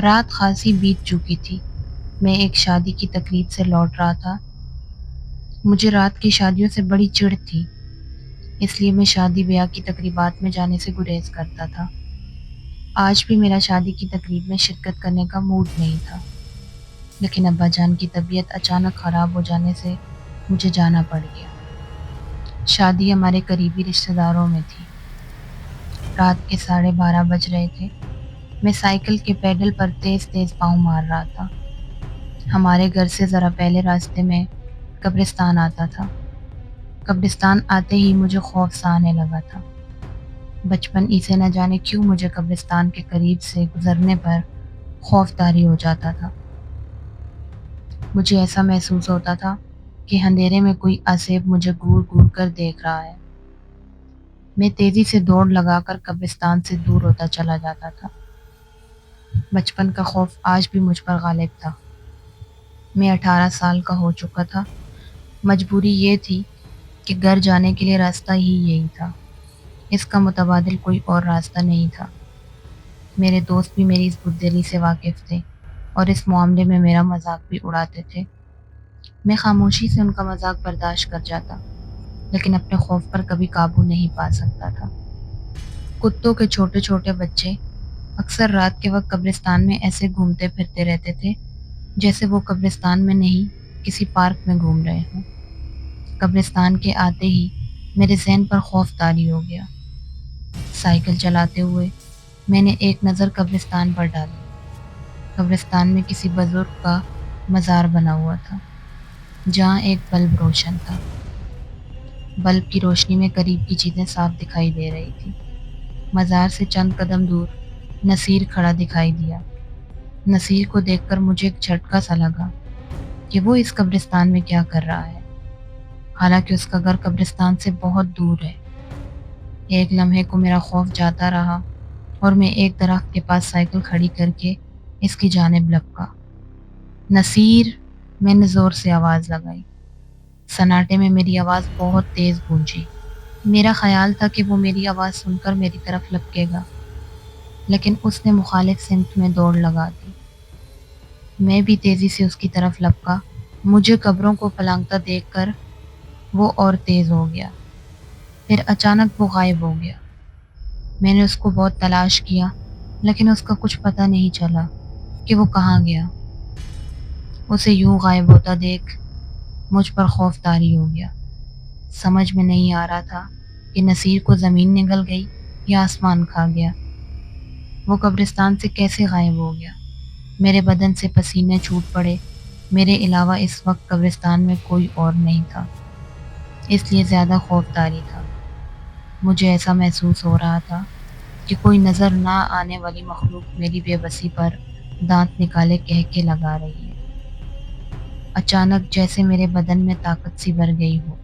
رات خاصی بیت چکی تھی۔ میں ایک شادی کی تقریب سے لوٹ رہا تھا۔ مجھے رات کی شادیوں سے بڑی چڑ تھی، اس لیے میں شادی بیاہ کی تقریبات میں جانے سے گریز کرتا تھا۔ آج بھی میرا شادی کی تقریب میں شرکت کرنے کا موڈ نہیں تھا، لیکن ابا جان کی طبیعت اچانک خراب ہو جانے سے مجھے جانا پڑ گیا۔ شادی ہمارے قریبی رشتہ داروں میں تھی۔ رات کے 12:30 بج رہے تھے۔ میں سائیکل کے پیڈل پر تیز تیز پاؤں مار رہا تھا۔ ہمارے گھر سے ذرا پہلے راستے میں قبرستان آتا تھا۔ قبرستان آتے ہی مجھے خوف سا آنے لگا تھا۔ بچپن ہی سے نہ جانے کیوں مجھے قبرستان کے قریب سے گزرنے پر خوف طاری ہو جاتا تھا۔ مجھے ایسا محسوس ہوتا تھا کہ اندھیرے میں کوئی عصیب مجھے گور گور کر دیکھ رہا ہے۔ میں تیزی سے دوڑ لگا کر قبرستان سے دور ہوتا چلا جاتا تھا۔ بچپن کا خوف آج بھی مجھ پر غالب تھا۔ میں 18 سال کا ہو چکا تھا۔ مجبوری یہ تھی کہ گھر جانے کے لیے راستہ ہی یہی تھا۔ اس کا متبادل کوئی اور راستہ نہیں تھا۔ میرے دوست بھی میری اس بزدلی سے واقف تھے اور اس معاملے میں میرا مذاق بھی اڑاتے تھے۔ میں خاموشی سے ان کا مذاق برداشت کر جاتا، لیکن اپنے خوف پر کبھی قابو نہیں پا سکتا تھا۔ کتوں کے چھوٹے چھوٹے بچے اکثر رات کے وقت قبرستان میں ایسے گھومتے پھرتے رہتے تھے جیسے وہ قبرستان میں نہیں کسی پارک میں گھوم رہے ہوں۔ قبرستان کے آتے ہی میرے ذہن پر خوف طاری ہو گیا۔ سائیکل چلاتے ہوئے میں نے ایک نظر قبرستان پر ڈالی۔ قبرستان میں کسی بزرگ کا مزار بنا ہوا تھا، جہاں ایک بلب روشن تھا۔ بلب کی روشنی میں قریب کی چیزیں صاف دکھائی دے رہی تھی۔ مزار سے چند قدم دور نصیر کھڑا دکھائی دیا۔ نصیر کو دیکھ کر مجھے ایک جھٹکا سا لگا کہ وہ اس قبرستان میں کیا کر رہا ہے، حالانکہ اس کا گھر قبرستان سے بہت دور ہے۔ ایک لمحے کو میرا خوف جاتا رہا اور میں ایک درخت کے پاس سائیکل کھڑی کر کے اس کی جانب لپکا۔ نصیر، میں نے زور سے آواز لگائی۔ سناٹے میں میری آواز بہت تیز گونجی۔ میرا خیال تھا کہ وہ میری آواز سن کر میری طرف لپکے گا، لیکن اس نے مخالف سمت میں دوڑ لگا دی۔ میں بھی تیزی سے اس کی طرف لپکا۔ مجھے قبروں کو پلانگتا دیکھ کر وہ اور تیز ہو گیا، پھر اچانک وہ غائب ہو گیا۔ میں نے اس کو بہت تلاش کیا، لیکن اس کا کچھ پتہ نہیں چلا کہ وہ کہاں گیا۔ اسے یوں غائب ہوتا دیکھ مجھ پر خوف طاری ہو گیا۔ سمجھ میں نہیں آ رہا تھا کہ نصیر کو زمین نگل گئی یا آسمان کھا گیا۔ وہ قبرستان سے کیسے غائب ہو گیا؟ میرے بدن سے پسینے چھوٹ پڑے۔ میرے علاوہ اس وقت قبرستان میں کوئی اور نہیں تھا، اس لیے زیادہ خوف طاری تھا۔ مجھے ایسا محسوس ہو رہا تھا کہ کوئی نظر نہ آنے والی مخلوق میری بے بسی پر دانت نکالے کہہ کے لگا رہی ہے۔ اچانک جیسے میرے بدن میں طاقت سی بھر گئی ہو،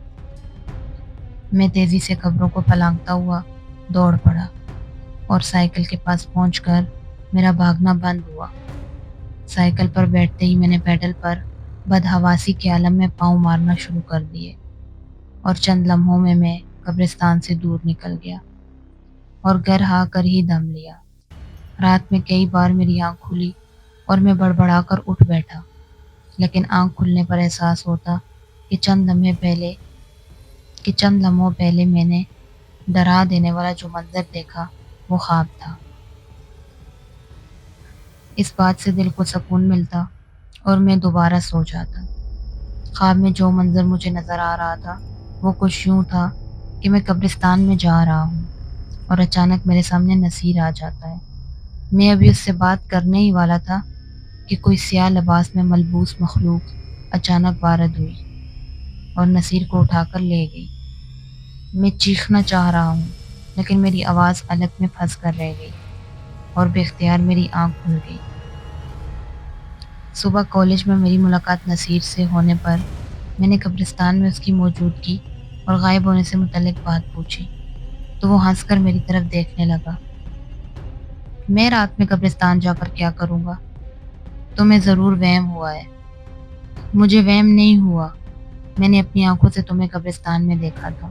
میں تیزی سے قبروں کو پلانگتا ہوا دوڑ پڑا اور سائیکل کے پاس پہنچ کر میرا بھاگنا بند ہوا۔ سائیکل پر بیٹھتے ہی میں نے پیڈل پر بدحواسی کے عالم میں پاؤں مارنا شروع کر دیے اور چند لمحوں میں قبرستان سے دور نکل گیا اور گھر آ کر ہی دم لیا۔ رات میں کئی بار میری آنکھ کھلی اور میں بڑبڑا کر اٹھ بیٹھا، لیکن آنکھ کھلنے پر احساس ہوتا کہ چند لمحوں پہلے میں نے ڈرا دینے والا جو منظر دیکھا وہ خواب تھا۔ اس بات سے دل کو سکون ملتا اور میں دوبارہ سو جاتا۔ خواب میں جو منظر مجھے نظر آ رہا تھا وہ کچھ یوں تھا کہ میں قبرستان میں جا رہا ہوں اور اچانک میرے سامنے نصیر آ جاتا ہے۔ میں ابھی اس سے بات کرنے ہی والا تھا کہ کوئی سیاہ لباس میں ملبوس مخلوق اچانک وارد ہوئی اور نصیر کو اٹھا کر لے گئی۔ میں چیخنا چاہ رہا ہوں، لیکن میری آواز الگ میں پھنس کر رہ گئی اور بے اختیار میری آنکھ کھل گئی۔ صبح کالج میں میری ملاقات نصیر سے ہونے پر میں نے قبرستان میں اس کی موجودگی اور غائب ہونے سے متعلق بات پوچھی تو وہ ہنس کر میری طرف دیکھنے لگا۔ میں رات میں قبرستان جا کر کیا کروں گا؟ تمہیں ضرور وہم ہوا ہے۔ مجھے وہم نہیں ہوا، میں نے اپنی آنکھوں سے تمہیں قبرستان میں دیکھا تھا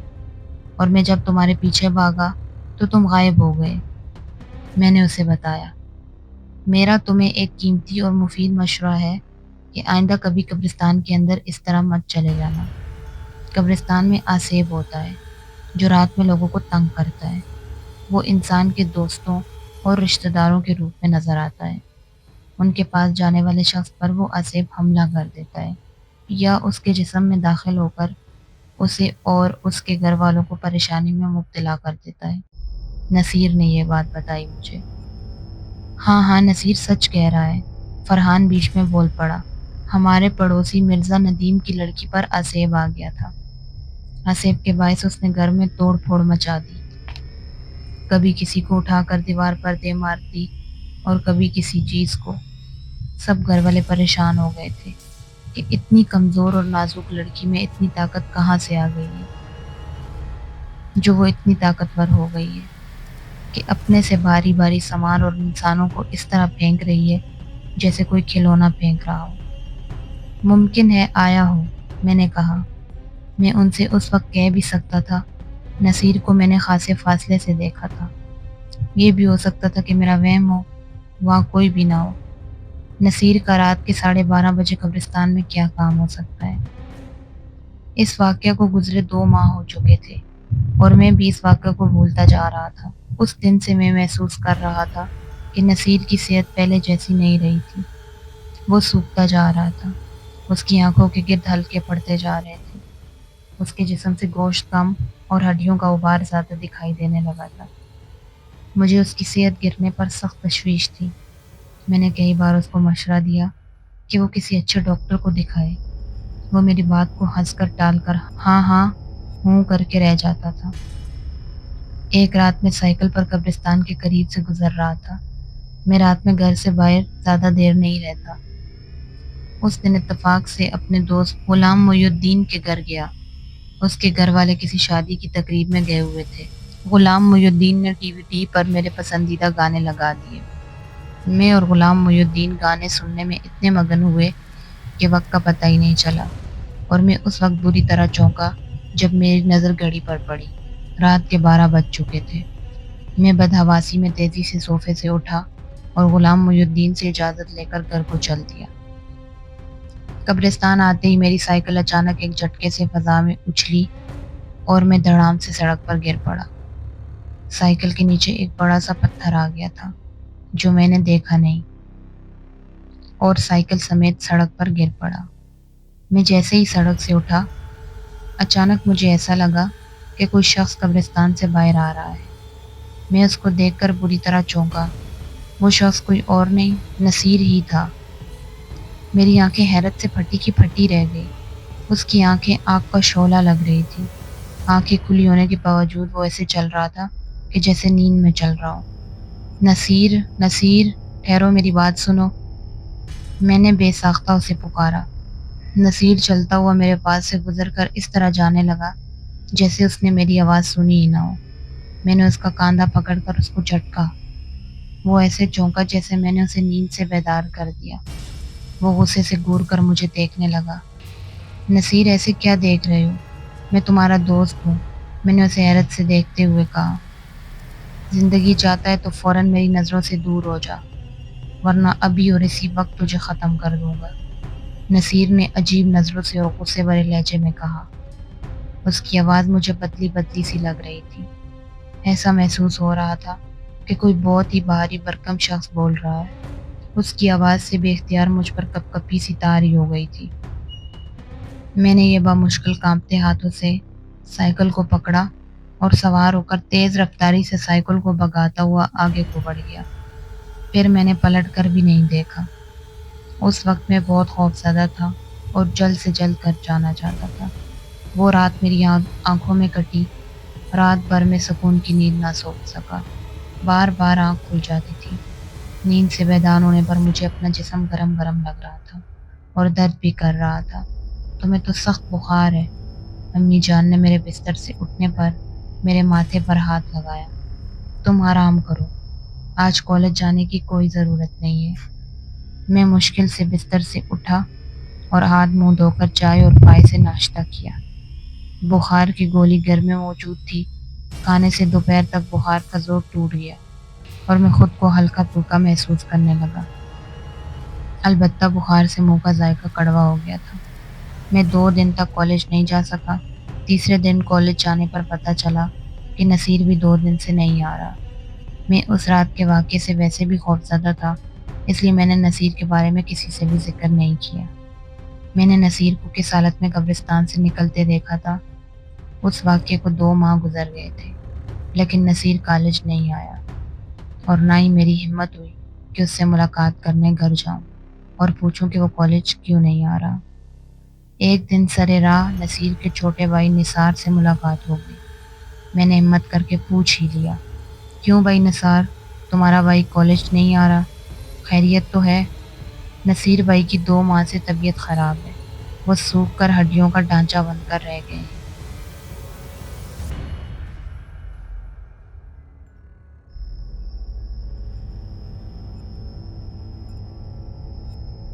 اور میں جب تمہارے پیچھے بھاگا تو تم غائب ہو گئے، میں نے اسے بتایا۔ میرا تمہیں ایک قیمتی اور مفید مشورہ ہے کہ آئندہ کبھی قبرستان کے اندر اس طرح مت چلے جانا۔ قبرستان میں آسیب ہوتا ہے جو رات میں لوگوں کو تنگ کرتا ہے۔ وہ انسان کے دوستوں اور رشتہ داروں کے روپ میں نظر آتا ہے۔ ان کے پاس جانے والے شخص پر وہ آسیب حملہ کر دیتا ہے یا اس کے جسم میں داخل ہو کر اسے اور اس کے گھر والوں کو پریشانی میں مبتلا کر دیتا ہے۔ نصیر نے یہ بات بتائی مجھے۔ ہاں ہاں، نصیر سچ کہہ رہا ہے، فرحان بیچ میں بول پڑا۔ ہمارے پڑوسی مرزا ندیم کی لڑکی پر آسیب آ گیا تھا۔ آسیب کے باعث اس نے گھر میں توڑ پھوڑ مچا دی۔ کبھی کسی کو اٹھا کر دیوار پر دے مارتی اور کبھی کسی چیز کو۔ سب گھر والے پریشان ہو گئے تھے کہ اتنی کمزور اور نازک لڑکی میں اتنی طاقت کہاں سے آ گئی ہے، جو وہ اتنی طاقتور ہو گئی ہے کہ اپنے سے بھاری بھاری سامان اور انسانوں کو اس طرح پھینک رہی ہے جیسے کوئی کھلونا پھینک رہا ہو۔ ممکن ہے آیا ہو، میں نے کہا۔ میں ان سے اس وقت کہہ بھی سکتا تھا۔ نصیر کو میں نے خاصے فاصلے سے دیکھا تھا۔ یہ بھی ہو سکتا تھا کہ میرا وہم ہو، وہاں کوئی بھی نہ ہو۔ نصیر کا رات کے 12:30 قبرستان میں کیا کام ہو سکتا ہے؟ اس واقعہ کو گزرے 2 ماہ ہو چکے تھے اور میں بھی اس واقعہ کو بھولتا جا رہا تھا۔ اس دن سے میں محسوس کر رہا تھا کہ نصیر کی صحت پہلے جیسی نہیں رہی تھی۔ وہ سوکھتا جا رہا تھا۔ اس کی آنکھوں کے گرد ہلکے پڑتے جا رہے تھے۔ اس کے جسم سے گوشت کم اور ہڈیوں کا غبار زیادہ دکھائی دینے لگا تھا۔ مجھے اس کی صحت گرنے پر سخت تشویش تھی۔ میں نے کئی بار اس کو مشورہ دیا کہ وہ کسی اچھے ڈاکٹر کو دکھائے۔ وہ میری بات کو ہنس کر ٹال کر ہاں ہاں ہوں کر کے رہ جاتا تھا۔ ایک رات میں سائیکل پر قبرستان کے قریب سے گزر رہا تھا۔ میں رات میں گھر سے باہر زیادہ دیر نہیں رہتا۔ اس دن اتفاق سے اپنے دوست غلام محی الدین کے گھر گیا۔ اس کے گھر والے کسی شادی کی تقریب میں گئے ہوئے تھے۔ غلام محی الدین نے ٹی وی پر میرے پسندیدہ گانے لگا دیے۔ میں اور غلام محی الدین گانے سننے میں اتنے مگن ہوئے کہ وقت کا پتہ ہی نہیں چلا، اور میں اس وقت بری طرح چونکا جب میری نظر گھڑی پر پڑی۔ رات کے 12 بج چکے تھے۔ میں بدحواسی میں تیزی سے صوفے سے اٹھا اور غلام محی الدین سے اجازت لے کر گھر کو چل دیا۔ قبرستان آتے ہی میری سائیکل اچانک ایک جھٹکے سے فضا میں اچھلی اور میں دھڑام سے سڑک پر گر پڑا۔ سائیکل کے نیچے ایک بڑا سا پتھر آ گیا تھا جو میں نے دیکھا نہیں، اور سائیکل سمیت سڑک پر گر پڑا۔ میں جیسے ہی سڑک سے اٹھا، اچانک مجھے ایسا لگا کہ کوئی شخص قبرستان سے باہر آ رہا ہے۔ میں اس کو دیکھ کر بری طرح چونکا۔ وہ شخص کوئی اور نہیں، نصیر ہی تھا۔ میری آنکھیں حیرت سے پھٹی کی پھٹی رہ گئی۔ اس کی آنکھیں آگ کا شعلہ لگ رہی تھی۔ آنکھیں کھلی ہونے کے باوجود وہ ایسے چل رہا تھا کہ جیسے نیند میں چل رہا ہو۔ نصیر، نصیر، ٹھہرو، میری بات سنو، میں نے بے ساختہ اسے پکارا۔ نصیر چلتا ہوا میرے پاس سے گزر کر اس طرح جانے لگا جیسے اس نے میری آواز سنی ہی نہ ہو۔ میں نے اس کا کاندھا پکڑ کر اس کو جھٹکا۔ وہ ایسے چونکا جیسے میں نے اسے نیند سے بیدار کر دیا۔ وہ غصے سے گور کر مجھے دیکھنے لگا۔ نصیر، ایسے کیا دیکھ رہے ہو؟ میں تمہارا دوست ہوں، میں نے اسے حیرت سے دیکھتے ہوئے کہا۔ زندگی چاہتا ہے تو فوراً میری نظروں سے دور ہو جا، ورنہ ابھی اور اسی وقت تجھے ختم کر دوں گا، نصیر نے عجیب نظروں سے اور غصے بھرے لہجے میں کہا۔ اس کی آواز مجھے بدلی بدلی سی لگ رہی تھی۔ ایسا محسوس ہو رہا تھا کہ کوئی بہت ہی بھاری بھرکم شخص بول رہا ہے۔ اس کی آواز سے بے اختیار مجھ پر کپ کپی سی طاری ہو گئی تھی۔ میں نے یہ بامشکل کانپتے ہاتھوں سے سائیکل کو پکڑا اور سوار ہو کر تیز رفتاری سے سائیکل کو بھگاتا ہوا آگے کو بڑھ گیا۔ پھر میں نے پلٹ کر بھی نہیں دیکھا۔ اس وقت میں بہت خوفزدہ تھا اور جلد سے جلد گھر جانا چاہتا تھا۔ وہ رات میری آنکھوں میں کٹی۔ رات بھر میں سکون کی نیند نہ سو سکا۔ بار بار آنکھ کھل جاتی تھی۔ نیند سے بیدار ہونے پر مجھے اپنا جسم گرم گرم لگ رہا تھا اور درد بھی کر رہا تھا۔ تمہیں تو سخت بخار ہے، امی جان نے میرے بستر سے اٹھنے پر میرے ماتھے پر ہاتھ لگایا۔ تم آرام کرو، آج کالج جانے کی کوئی ضرورت نہیں ہے۔ میں مشکل سے بستر سے اٹھا اور ہاتھ منہ دھو کر چائے اور پائے سے ناشتہ کیا۔ بخار کی گولی گھر میں موجود تھی۔ کھانے سے دوپہر تک بخار کا زور ٹوٹ گیا۔ اور میں خود کو ہلکا پھلکا محسوس کرنے لگا۔ البتہ بخار سے منہ کا ذائقہ کڑوا ہو گیا تھا۔ میں 2 دن تک کالج نہیں جا سکا۔ تیسرے دن کالج جانے پر پتہ چلا کہ نصیر بھی 2 دن سے نہیں آ رہا۔ میں اس رات کے واقعے سے ویسے بھی خوفزدہ تھا، اس لیے میں نے نصیر کے بارے میں کسی سے بھی ذکر نہیں کیا۔ میں نے نصیر کو کس حالت میں قبرستان سے نکلتے دیکھا تھا۔ اس واقعے کو 2 ماہ گزر گئے تھے، لیکن نصیر کالج نہیں آیا، اور نہ ہی میری ہمت ہوئی کہ اس سے ملاقات کرنے گھر جاؤں اور پوچھوں کہ وہ کالج کیوں نہیں آ رہا۔ ایک دن سر راہ نصیر کے چھوٹے بھائی نثار سے ملاقات ہو گئی۔ میں نے ہمت کر کے پوچھ ہی لیا، کیوں بھائی نثار، تمہارا بھائی کالج نہیں آ رہا؟ خیریت تو ہے؟ نصیر بھائی کی 2 ماہ سے طبیعت خراب ہے، وہ سوکھ کر ہڈیوں کا ڈھانچہ بن کر رہ گئے ہیں۔